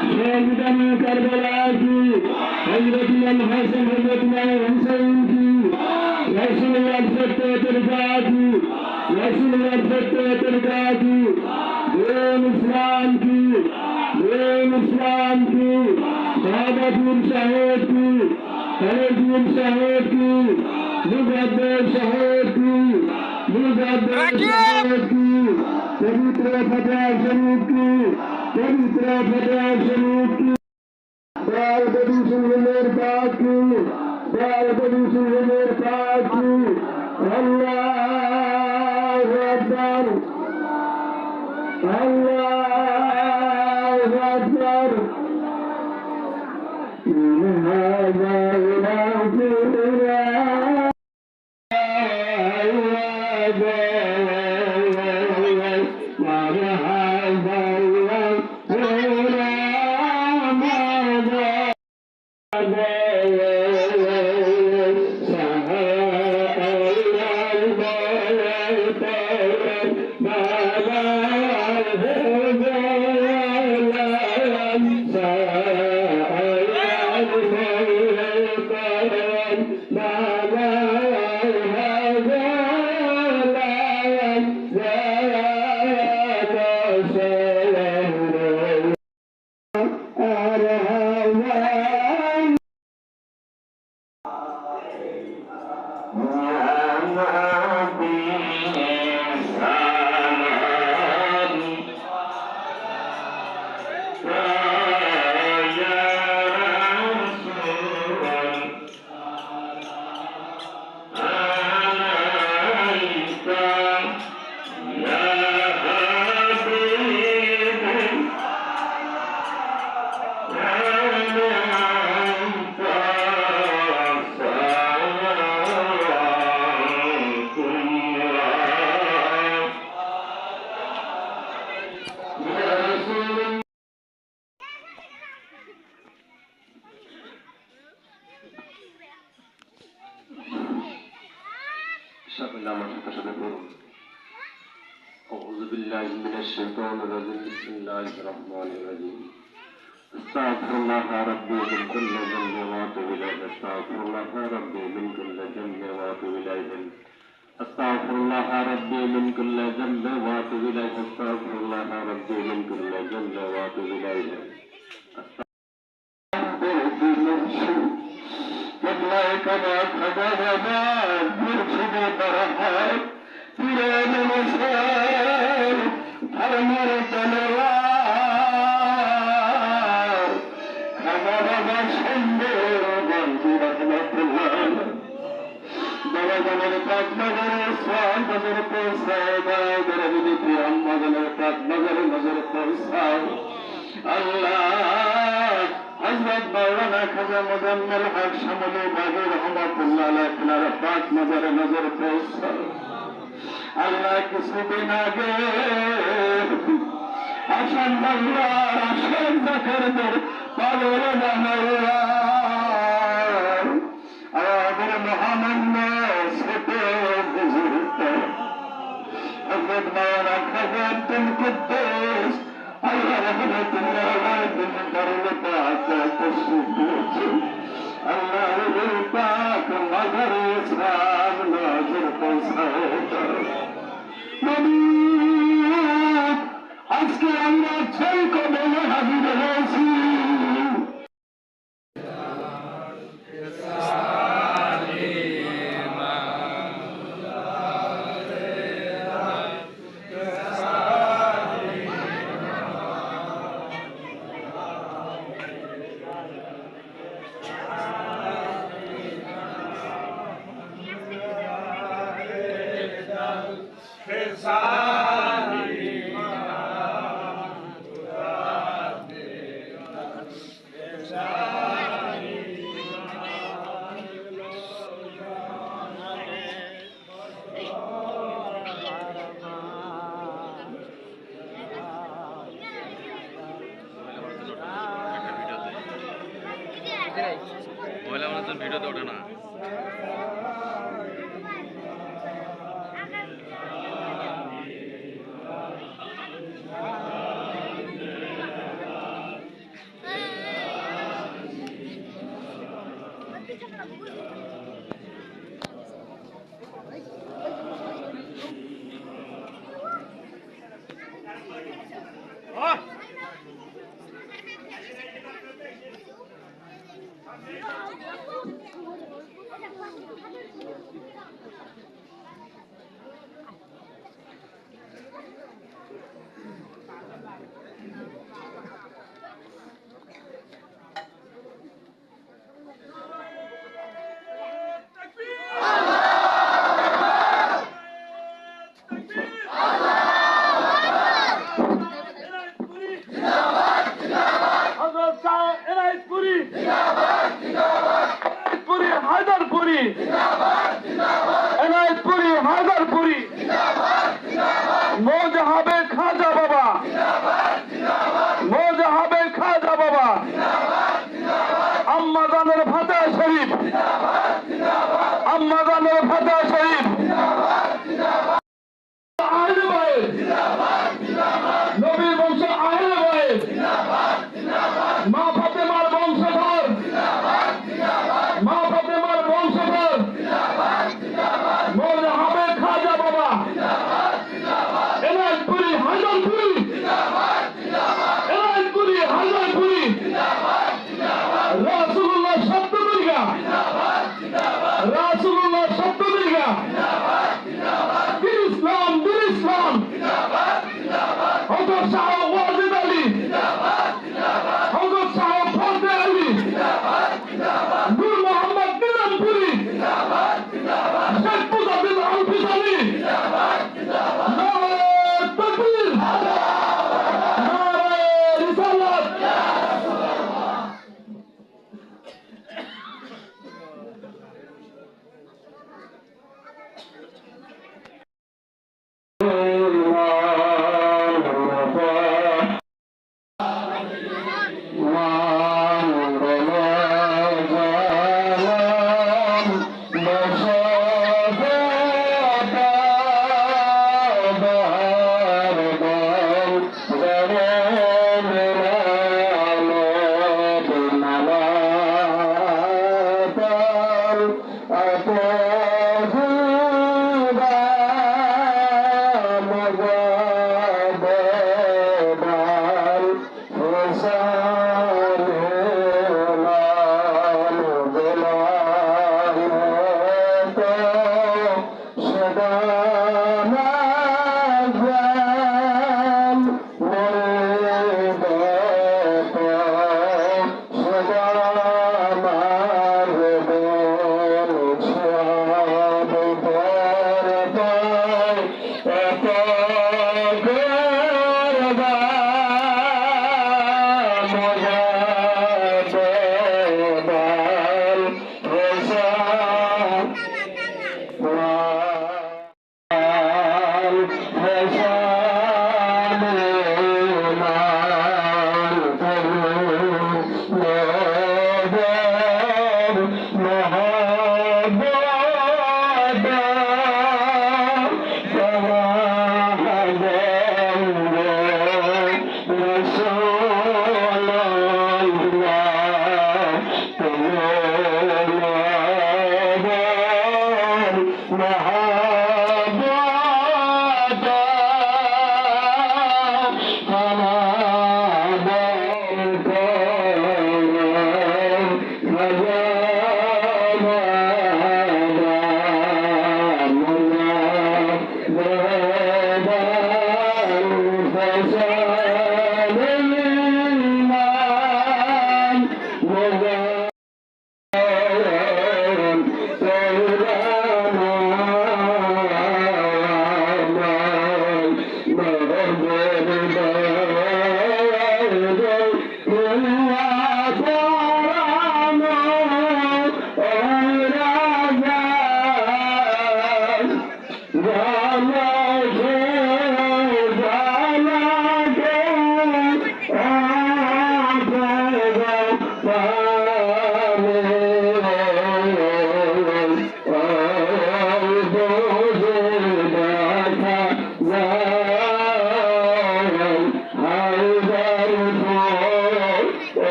शहीदाने Karbala की हजरत इमाम हसन हजरत इमाम हुसैन की रसूलुल्लाह सत्य तरीका की रसूलुल्लाह सत्य तरीका की दीन इस्लाम की बहादुर शहीद की खलीद शहीद की मुजद्दिद शहीद की मुजद्दिद शहीद की पवित्र फतह शरीफ की पवित्र फतह शरीफ की बाल बदी सुंदर पाक की बाल बदी सुंदर पाक की अल्लाहु अकबर अल्लाहु अकबर أعوذ بالله من الشيطان الرجيم بسم الله الرحمن الرحيم استغفر الله ربي من كل ذنب وأتوب إليه استغفر الله ربي من كل ذنب وأتوب إليه استغفر الله ربي من كل ذنب وأتوب إليه استغفر الله ربي من كل ذنب وأتوب إليه كما خبر بعد مرشد برهات پیران مسار فرمار تنوار خبر باشنده بانتی رحمت الله بلا جمال پاک نظر سوال نظر پرسای در بدی پیام مدن پاک نظر پرسای الله حضرت مولانا خزا مزمل حق شملی باقی رحمت اللہ علیہ کنار پاک نظر پرسای আল্লাহ কিছুদিন আগে আসান বাংলার আসেন জাকারদের পাগল আমাদের মহামান্য ছোট বুজুর্গ হযরত মাওলানা খাজা আব্দুল কুদ্দুস আল্লাহ রহমাতুল্লাহ আলাইহি তিনি দরুদ পাক তশরীফ দিয়েছেন আল্লাহ পাক মাজার ইসলাম নজর পৌঁছায় আজকে আমরা ছয় কদমে হাজির হয়েছি মহিলা মানুষের ভিডিওতে ওঠে না।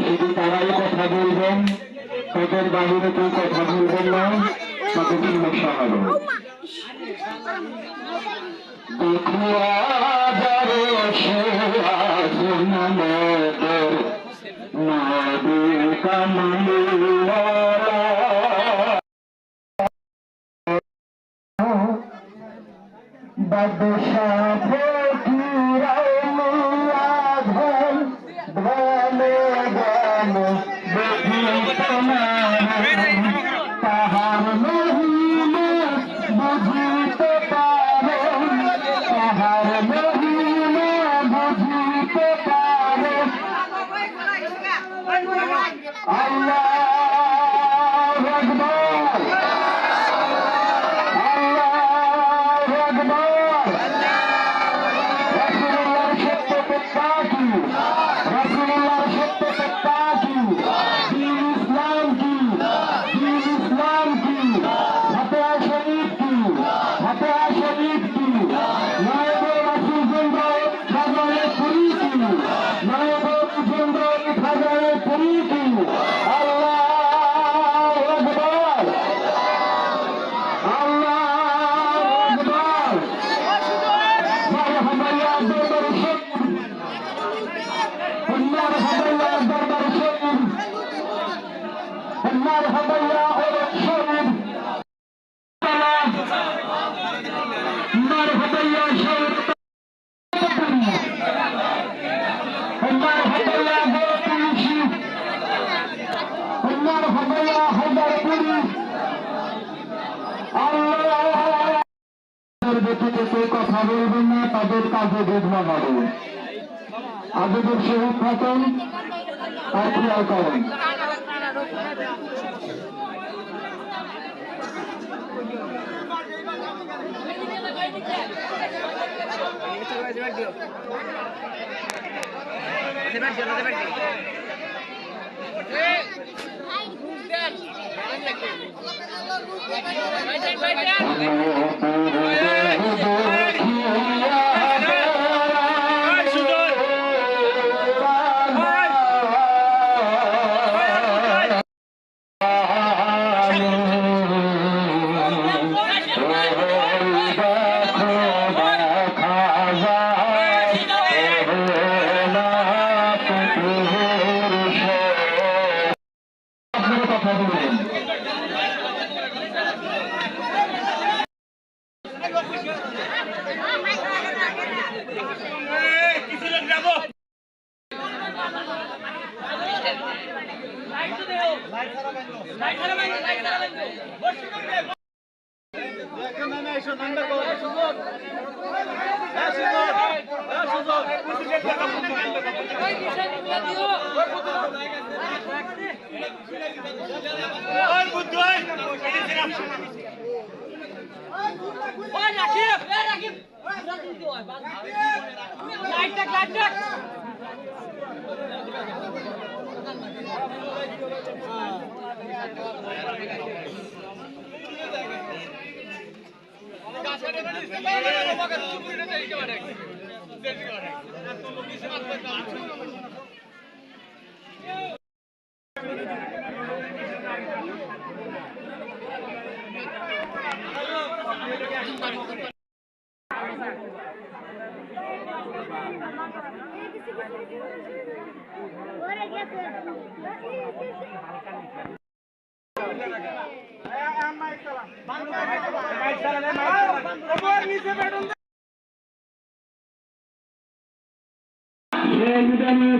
শুধু তারাই কথা বলবেন, তাদের বাহিরে কেউ কথা বলবেন না, তাদের সমস্যা হবে। বাদশাহ ফকির আল্লাহু আকবার, আল্লাহু আকবার। রাসূলুল্লাহর সত্য প্রত্যা কি, রাসূলুল্লাহর সত্য প্রত্যা কি, দ্বীন ইসলাম কি, দ্বীন ইসলাম কি, ফাতিহা শরীফ কি, ফাতিহা শরীফ কি, নায়েবে রাসূল জিন্দাবাদ খাজায়ে পুরি কি, নায়েবে জিন্দাবাদ খাজায়ে পুরি কি। আল্লাহু আকবার, আল্লাহু আকবার। মারহাবা ইয়া দরবার শরীফ, মারহাবা ইয়া দরবার শরীফ, মারহাবা ইয়া ওরস শরীফ, মারহাবা ইয়া শরীফ, মারহাবা ইয়া গোরকুশি, মারহাবা ইয়া হায়দারপুরি। আল্লাহ ব্যতীত কেউ কথা বলবেন না, তাদের কাজে বিঘ্ন হবে। আজকের শহীদ থাকেন আর খেয়াল করেন। কথা বলবেন।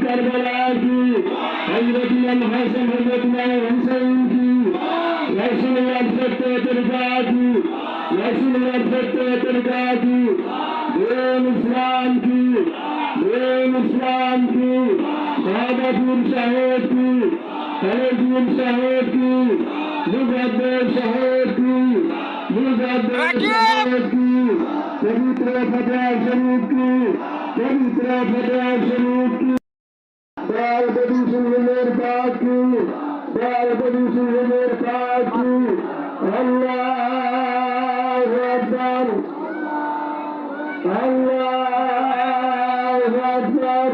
करबला की हजरत इमाम हसन हजरत इमाम हुसैन की रसूलुल्लाह सत्य तरीका की रसूलुल्लाह सत्य तरीका की दीन इस्लाम की बहादुर शहीद की खलीफुर शहीद की मुजद्दिद शहीद की मुजद्दिद शहीद की पवित्र फतेह शरीफ की पवित्र फतेह शरीफ की बाल बड़ी सुंदर पाक की बाल बड़ी सुंदर पाक की अल्लाहु अकबर अल्लाहु अकबर